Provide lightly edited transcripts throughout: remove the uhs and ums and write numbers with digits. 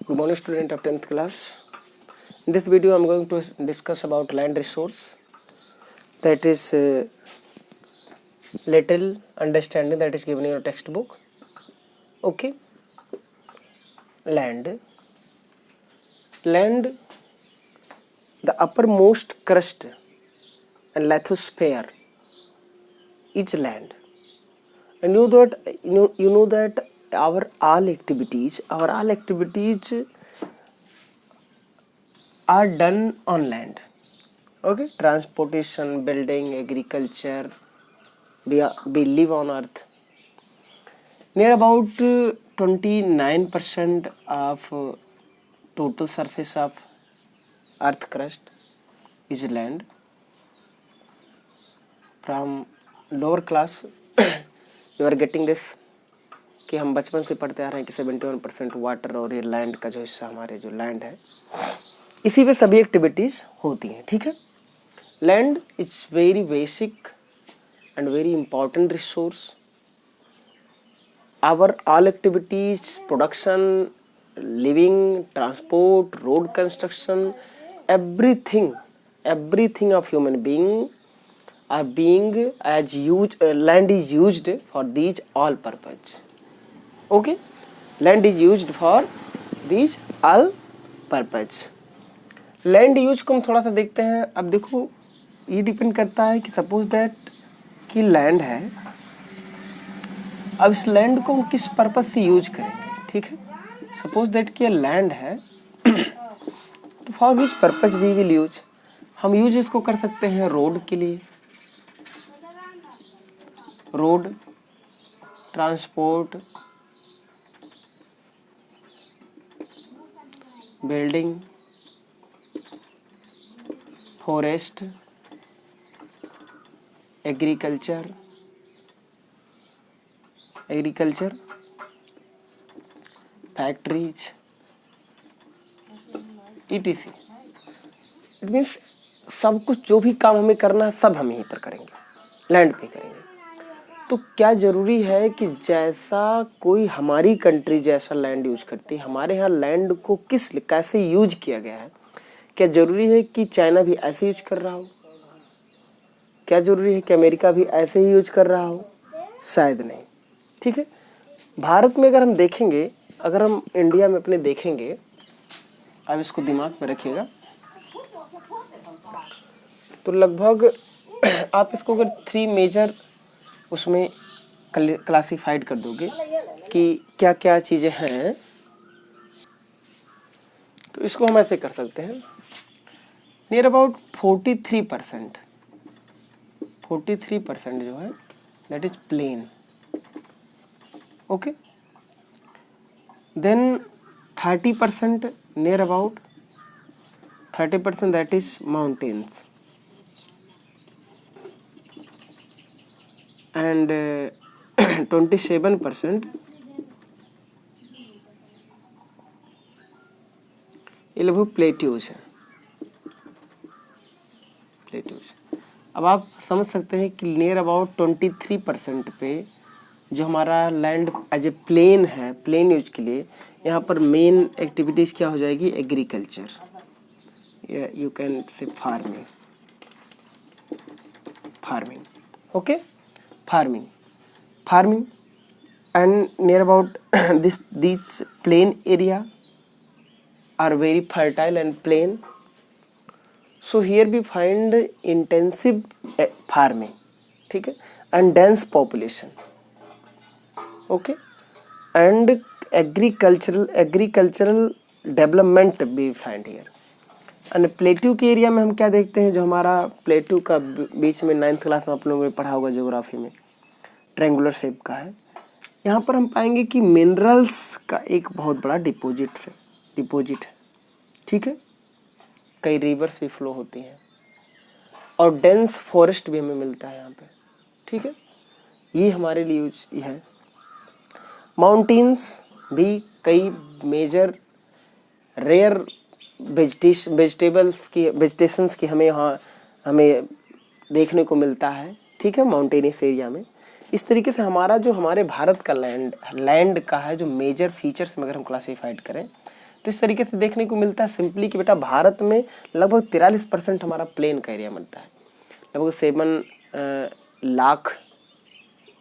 Good morning, student of 10th class. In this video, I am going to discuss about land resource. That is little understanding that is given in your textbook. Okay. Land, the uppermost crust and lithosphere is land. And you know that our all activities are done on land. Okay, transportation, building, agriculture, we live on earth. Near about 29% of total surface of earth crust is land. From lower class you are getting this कि हम बचपन से पढ़ते आ रहे हैं कि 71% water और ये लैंड का जो हिस्सा हमारे जो लैंड है इसी पे सभी एक्टिविटीज होती हैं. ठीक है. Land is very basic and very important resource. Our all activities, production, living, transport, road construction, everything of human being are being as used, land is used for these all purpose. Okay, land is used for these all purpose. Land use को हम थोड़ा सा देखते हैं. अब देखो ये depend करता है कि सपोज दैट कि लैंड है. अब इस लैंड को हम किस पर्पज से यूज करेंगे. ठीक है. सपोज दैट कि ये लैंड है तो for which purpose we will use. हम यूज इसको कर सकते हैं रोड के लिए, road, transport, building, forest, agriculture, factories, ETC. It means सब कुछ जो भी काम हमें करना है सब हम यहीं पर करेंगे, लैंड पे करेंगे. तो क्या ज़रूरी है कि जैसा कोई हमारी कंट्री जैसा लैंड यूज करती है, हमारे यहाँ लैंड को कैसे यूज किया गया है, क्या ज़रूरी है कि चाइना भी ऐसे यूज कर रहा हो? क्या ज़रूरी है कि अमेरिका भी ऐसे ही यूज कर रहा हो? शायद नहीं. ठीक है. भारत में अगर हम देखेंगे, अगर हम इंडिया में अपने देखेंगे, अब इसको दिमाग में रखिएगा, तो लगभग आप इसको अगर 3 मेजर उसमें क्लासिफाइड कर दोगे कि क्या क्या चीज़ें हैं, तो इसको हम ऐसे कर सकते हैं. नियर अबाउट 43% जो है that is plain. Okay. Then 30%, near about 30% that is mountains. And 27% ये लगभग प्लेट्यूज है. अब आप समझ सकते हैं कि नियर अबाउट 23% पे जो हमारा लैंड एज ए प्लेन है, प्लेन यूज के लिए यहाँ पर मेन एक्टिविटीज़ क्या हो जाएगी? Agriculture, you can say farming. Okay. Farming and near about these plain area are very fertile and plain. So here we find intensive farming. ठीक है. And dense population. Okay. And agricultural development we find here. And plateau के area में हम क्या देखते हैं? जो हमारा प्लेट्यू का बीच में 9th क्लास में आप लोगों ने पढ़ा होगा ज्योग्राफी में, ट्रायंगुलर शेप का है. यहाँ पर हम पाएंगे कि मिनरल्स का एक बहुत बड़ा डिपॉजिट है. ठीक है. कई रिवर्स भी फ्लो होती हैं और डेंस फॉरेस्ट भी हमें मिलता है यहाँ पे. ठीक है. ये हमारे लिए यूज है. माउंटेन्स भी कई मेजर रेयर वेजिटेशंस की हमें देखने को मिलता है. ठीक है. माउंटेनियस एरिया में इस तरीके से हमारे भारत का लैंड का है जो मेजर फीचर्स में अगर हम क्लासिफाइड करें तो इस तरीके से देखने को मिलता है सिंपली कि बेटा भारत में लगभग 43% हमारा प्लेन का एरिया बनता है, लगभग 7 लाख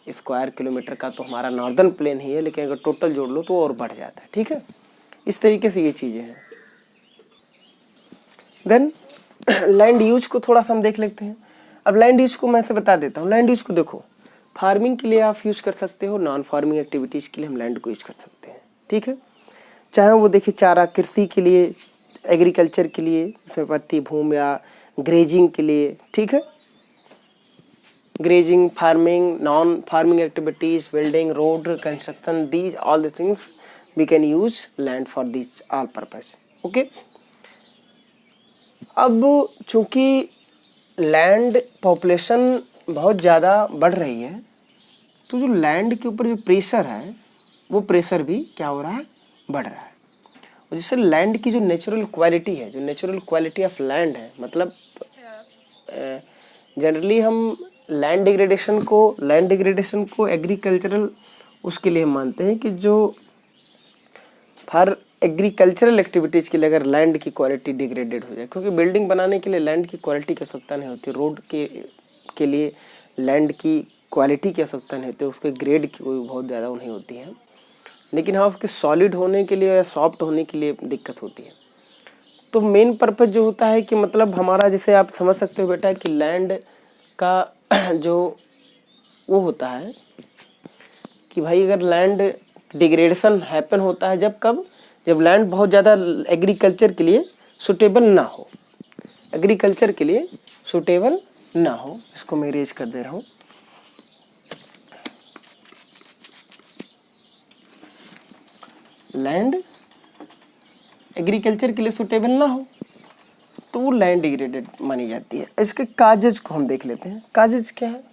स्क्वायर किलोमीटर का तो हमारा नॉर्दर्न प्लेन ही है, लेकिन अगर टोटल जोड़ लो तो और बढ़ जाता है। ठीक है, इस तरीके से ये चीज़ें हैं। देन लैंड यूज को थोड़ा सा हम देख लेते हैं। अब लैंड यूज को मैं से बता देता हूँ। लैंड यूज को देखो, फार्मिंग के लिए आप यूज कर सकते हो, नॉन फार्मिंग एक्टिविटीज़ के लिए हम लैंड को यूज कर सकते हैं। ठीक है, चाहे वो देखिए चारा कृषि के लिए, एग्रीकल्चर के लिए, इसमें पत्ती भूमि या ग्रेजिंग के लिए। ठीक है, grazing, farming, non farming activities, building, road construction, these all the things we can use land for this all purpose. Okay, अब चूंकि लैंड पॉपुलेशन बहुत ज़्यादा बढ़ रही है, तो जो लैंड के ऊपर जो प्रेशर है वो प्रेशर भी क्या हो रहा है, बढ़ रहा है। और जिससे लैंड की जो नेचुरल क्वालिटी है, जो नेचुरल क्वालिटी ऑफ लैंड है, मतलब जनरली हम लैंड डिग्रेडेशन को एग्रीकल्चरल उसके लिए हम मानते हैं कि जो फॉर एग्रीकल्चरल एक्टिविटीज़ के लिए अगर लैंड की क्वालिटी डिग्रेडेड हो जाए, क्योंकि बिल्डिंग बनाने के लिए लैंड की क्वालिटी की आवश्यकता नहीं होती, रोड के लिए लैंड की क्वालिटी की आवश्यकता नहीं होती, उसके ग्रेड की कोई बहुत ज़्यादा नहीं होती है, लेकिन हाँ उसके सॉलिड होने के लिए या सॉफ्ट होने के लिए दिक्कत होती है। तो मेन पर्पज जो होता है कि मतलब हमारा, जैसे आप समझ सकते हो बेटा कि लैंड का जो वो होता है कि भाई अगर लैंड डिग्रेडेशन हैपन होता है जब लैंड बहुत ज़्यादा एग्रीकल्चर के लिए सुटेबल ना हो, एग्रीकल्चर के लिए सुटेबल ना हो। इसको मैं इरेज कर दे रहा हूँ। लैंड एग्रीकल्चर के लिए सुटेबल ना हो तो वो लैंड डिग्रेडेड मानी जाती है। इसके काजेज को हम देख लेते हैं। काजेज क्या है?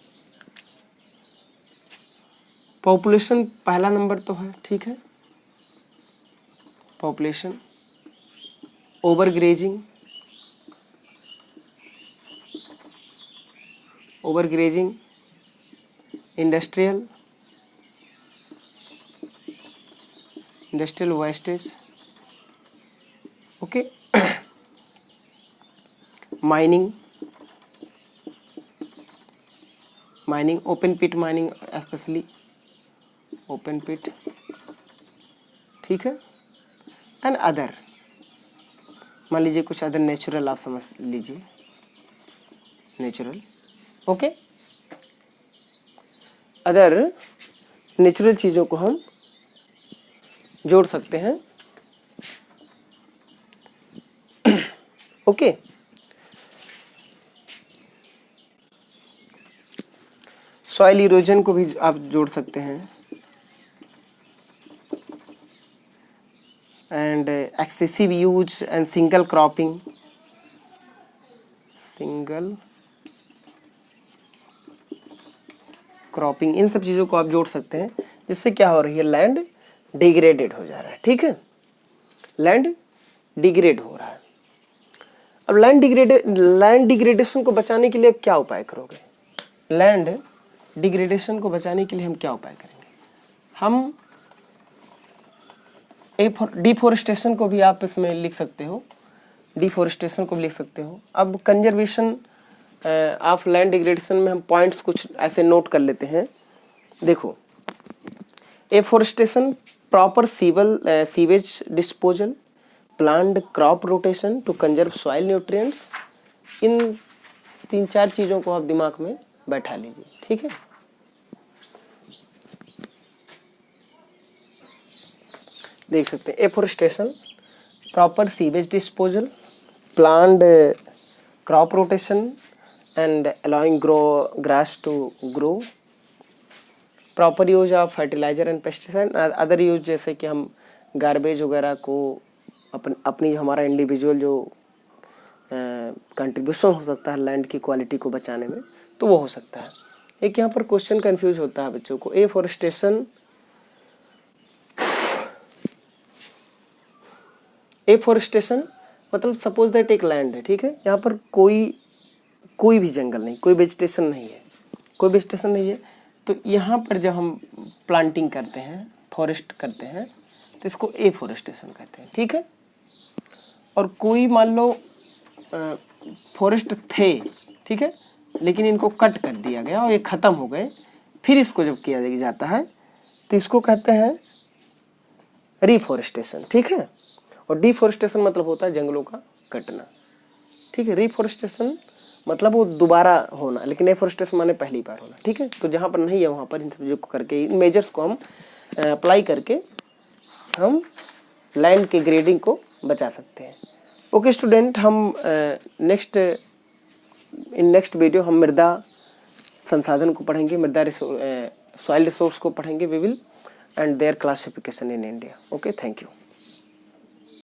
पॉपुलेशन पहला नंबर तो है, ठीक है, population, overgrazing, industrial wastage, okay, mining, open pit mining, specially open pit, ठीक है, एंड अदर, मान लीजिए कुछ अदर नेचुरल आप समझ लीजिए, नेचुरल, ओके, अदर नेचुरल चीज़ों को हम जोड़ सकते हैं। ओके, सॉइल इरोजन को भी आप जोड़ सकते हैं, and excessive use and single cropping, इन सब चीज़ों को आप जोड़ सकते हैं, जिससे क्या हो रही है, लैंड डिग्रेडेड हो जा रहा है। ठीक है, लैंड डिग्रेड हो रहा है। अब लैंड डिग्रेडेशन को बचाने के लिए क्या उपाय करोगे? लैंड डिग्रेडेशन को बचाने के लिए हम क्या उपाय करेंगे? हम डिफोरेस्टेशन को भी आप इसमें लिख सकते हो, डिफोरेस्टेशन को भी लिख सकते हो। अब कंजर्वेशन ऑफ लैंड डिग्रेडेशन में हम पॉइंट्स कुछ ऐसे नोट कर लेते हैं। देखो, afforestation, proper sewage disposal, plant crop rotation to conserve soil nutrients, इन 3-4 चीज़ों को आप दिमाग में बैठा लीजिए। ठीक है, देख सकते हैं, afforestation, proper sewage disposal, plant crop rotation and allowing grass to grow, proper use of fertiliser and pesticide, other use जैसे कि हम गार्बेज वगैरह को अपनी हमारा इंडिविजुअल जो कंट्रीब्यूशन हो सकता है लैंड की क्वालिटी को बचाने में, तो वो हो सकता है। एक यहाँ पर क्वेश्चन कंफ्यूज होता है बच्चों को, एफोरेस्टेशन मतलब सपोज दैट एक लैंड है, ठीक है, यहाँ पर कोई भी जंगल नहीं, कोई वेजिटेशन नहीं है, तो यहाँ पर जब हम प्लांटिंग करते हैं, फॉरेस्ट करते हैं, तो इसको एफोरेस्टेशन कहते हैं। ठीक है, और कोई मान लो फॉरेस्ट थे, ठीक है, लेकिन इनको कट कर दिया गया और ये ख़त्म हो गए, फिर इसको जब किया जाता है तो इसको कहते हैं रिफॉरेस्टेशन, ठीक है। और डिफॉरेस्टेशन मतलब होता है जंगलों का कटना, ठीक है। रिफॉरेस्टेशन मतलब वो दोबारा होना, लेकिन एफॉरेस्टेशन माने पहली बार होना, ठीक है। तो जहाँ पर नहीं है वहाँ पर इन सब चीज़ों को करके, इन मेजर्स को हम अप्लाई करके हम लैंड के ग्रेडिंग को बचा सकते हैं। ओके स्टूडेंट, हम नेक्स्ट वीडियो हम मृदा संसाधन को पढ़ेंगे, मृदा सॉइल रिसोर्स को पढ़ेंगे, we will and their classification in India. Okay, thank you.